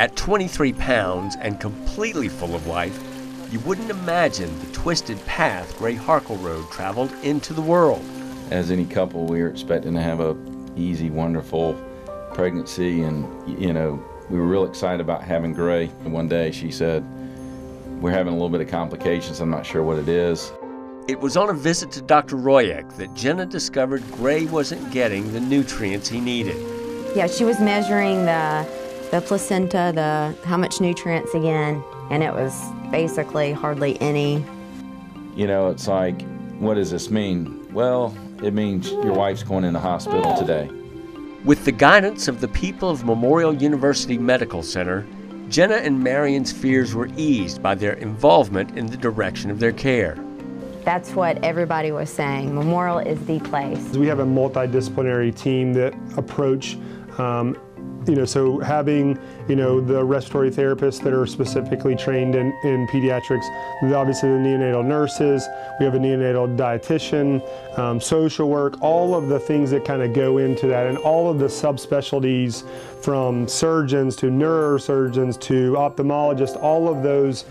At 23 pounds and completely full of life, you wouldn't imagine the twisted path Gray Harkleroad traveled into the world. As any couple, we were expecting to have a easy, wonderful pregnancy, and we were real excited about having Gray. And one day she said, "We're having a little bit of complications, I'm not sure what it is." It was on a visit to Dr. Royek that Jenna discovered Gray wasn't getting the nutrients he needed. Yeah, she was measuring the placenta, how much nutrients again, and it was basically hardly any. It's like, what does this mean? Well, it means your wife's going in the hospital today. With the guidance of the people of Memorial University Medical Center, Jenna and Marion's fears were eased by their involvement in the direction of their care. That's what everybody was saying. Memorial is the place. We have a multidisciplinary team that approach, so having, the respiratory therapists that are specifically trained in pediatrics, obviously the neonatal nurses, we have a neonatal dietitian, social work, all of the things that kind of go into that, and all of the subspecialties from surgeons to neurosurgeons to ophthalmologists, all of those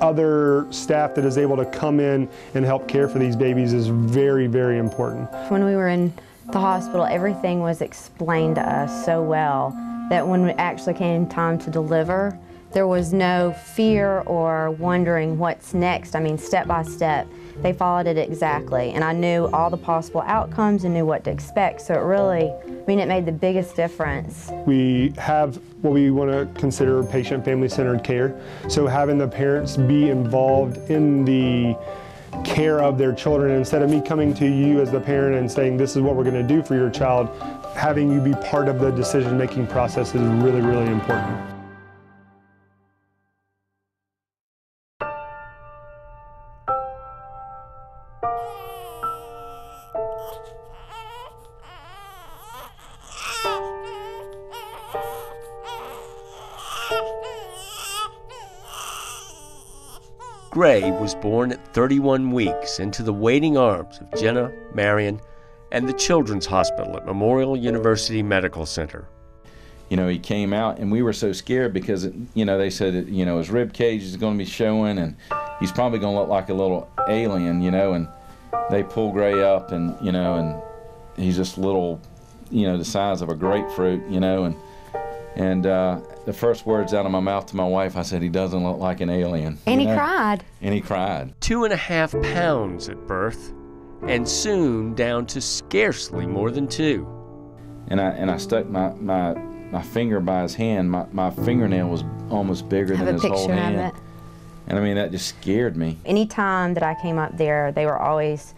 other staff that is able to come in and help care for these babies is very, very important. When we were in the hospital, everything was explained to us so well that when it actually came time to deliver, there was no fear or wondering what's next. I mean, step by step, they followed it exactly. And I knew all the possible outcomes and knew what to expect. So it really, it made the biggest difference. We have what we want to consider patient family-centered care. So having the parents be involved in the care of their children, instead of me coming to you as the parent and saying, this is what we're going to do for your child, having you be part of the decision-making process is really, really important. Gray was born at 31 weeks into the waiting arms of Jenna, Marion, and the Children's Hospital at Memorial University Medical Center. He came out and we were so scared because, they said that, his rib cage is going to be showing and he's probably going to look like a little alien, and they pull Gray up and, and he's just little, the size of a grapefruit, and the first words out of my mouth to my wife, I said, he doesn't look like an alien. And he cried. And he cried. 2.5 pounds at birth, and soon down to scarcely more than 2. And I stuck my finger by his hand. My fingernail was almost bigger than his whole hand. Of it. And that just scared me. Anytime that I came up there, they were always,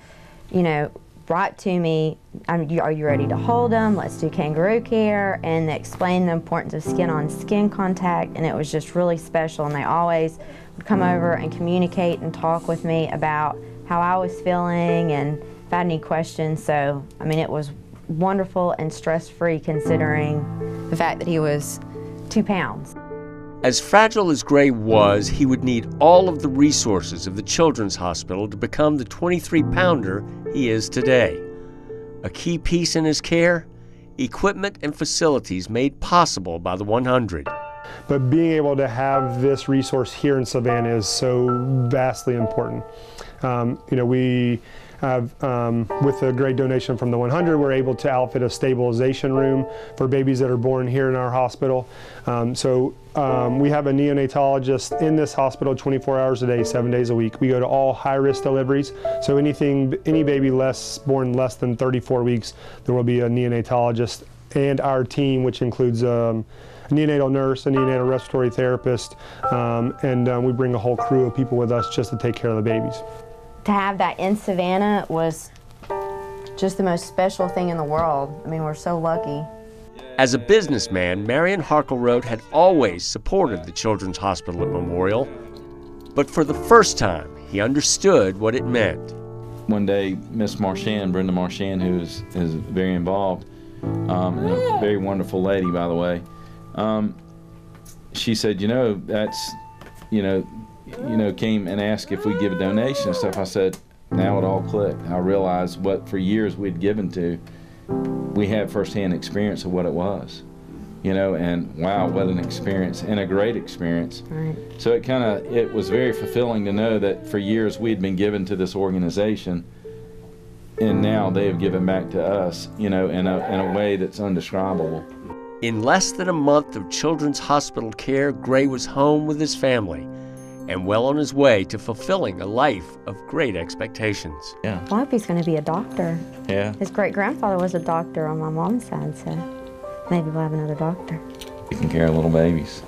brought to me, are you ready to hold them? Let's do kangaroo care, and they explained the importance of skin-on-skin contact, and it was just really special. And they always would come over and communicate and talk with me about how I was feeling and if I had any questions. So, it was wonderful and stress-free considering the fact that he was 2 pounds. As fragile as Gray was, he would need all of the resources of the Children's Hospital to become the 23-pounder he is today. A key piece in his care, equipment and facilities made possible by the 100. But being able to have this resource here in Savannah is so vastly important. We have, with a great donation from the 100, we're able to outfit a stabilization room for babies that are born here in our hospital. We have a neonatologist in this hospital 24 hours a day, 7 days a week. We go to all high-risk deliveries, so any baby born less than 34 weeks, there will be a neonatologist, and our team, which includes a neonatal nurse, a neonatal respiratory therapist, and we bring a whole crew of people with us just to take care of the babies. To have that in Savannah was just the most special thing in the world. We're so lucky. As a businessman, Marion Harkleroad had always supported the Children's Hospital at Memorial, but for the first time, he understood what it meant. One day, Miss Marchand, Brenda Marchand, who is very involved, and a very wonderful lady, by the way, she said, came and asked if we'd give a donation and stuff. I said, now it all clicked. I realized what for years we'd given to. We had firsthand experience of what it was. you know, and wow, what an experience, and a great experience. Right. So it was very fulfilling to know that for years we had been given to this organization, and now they have given back to us, you know, in a way that's indescribable. In less than a month of children's hospital care, Gray was home with his family and well on his way to fulfilling a life of great expectations. Yeah. Well, I hope he's going to be a doctor. Yeah. His great-grandfather was a doctor on my mom's side, so maybe we'll have another doctor. Taking care of little babies.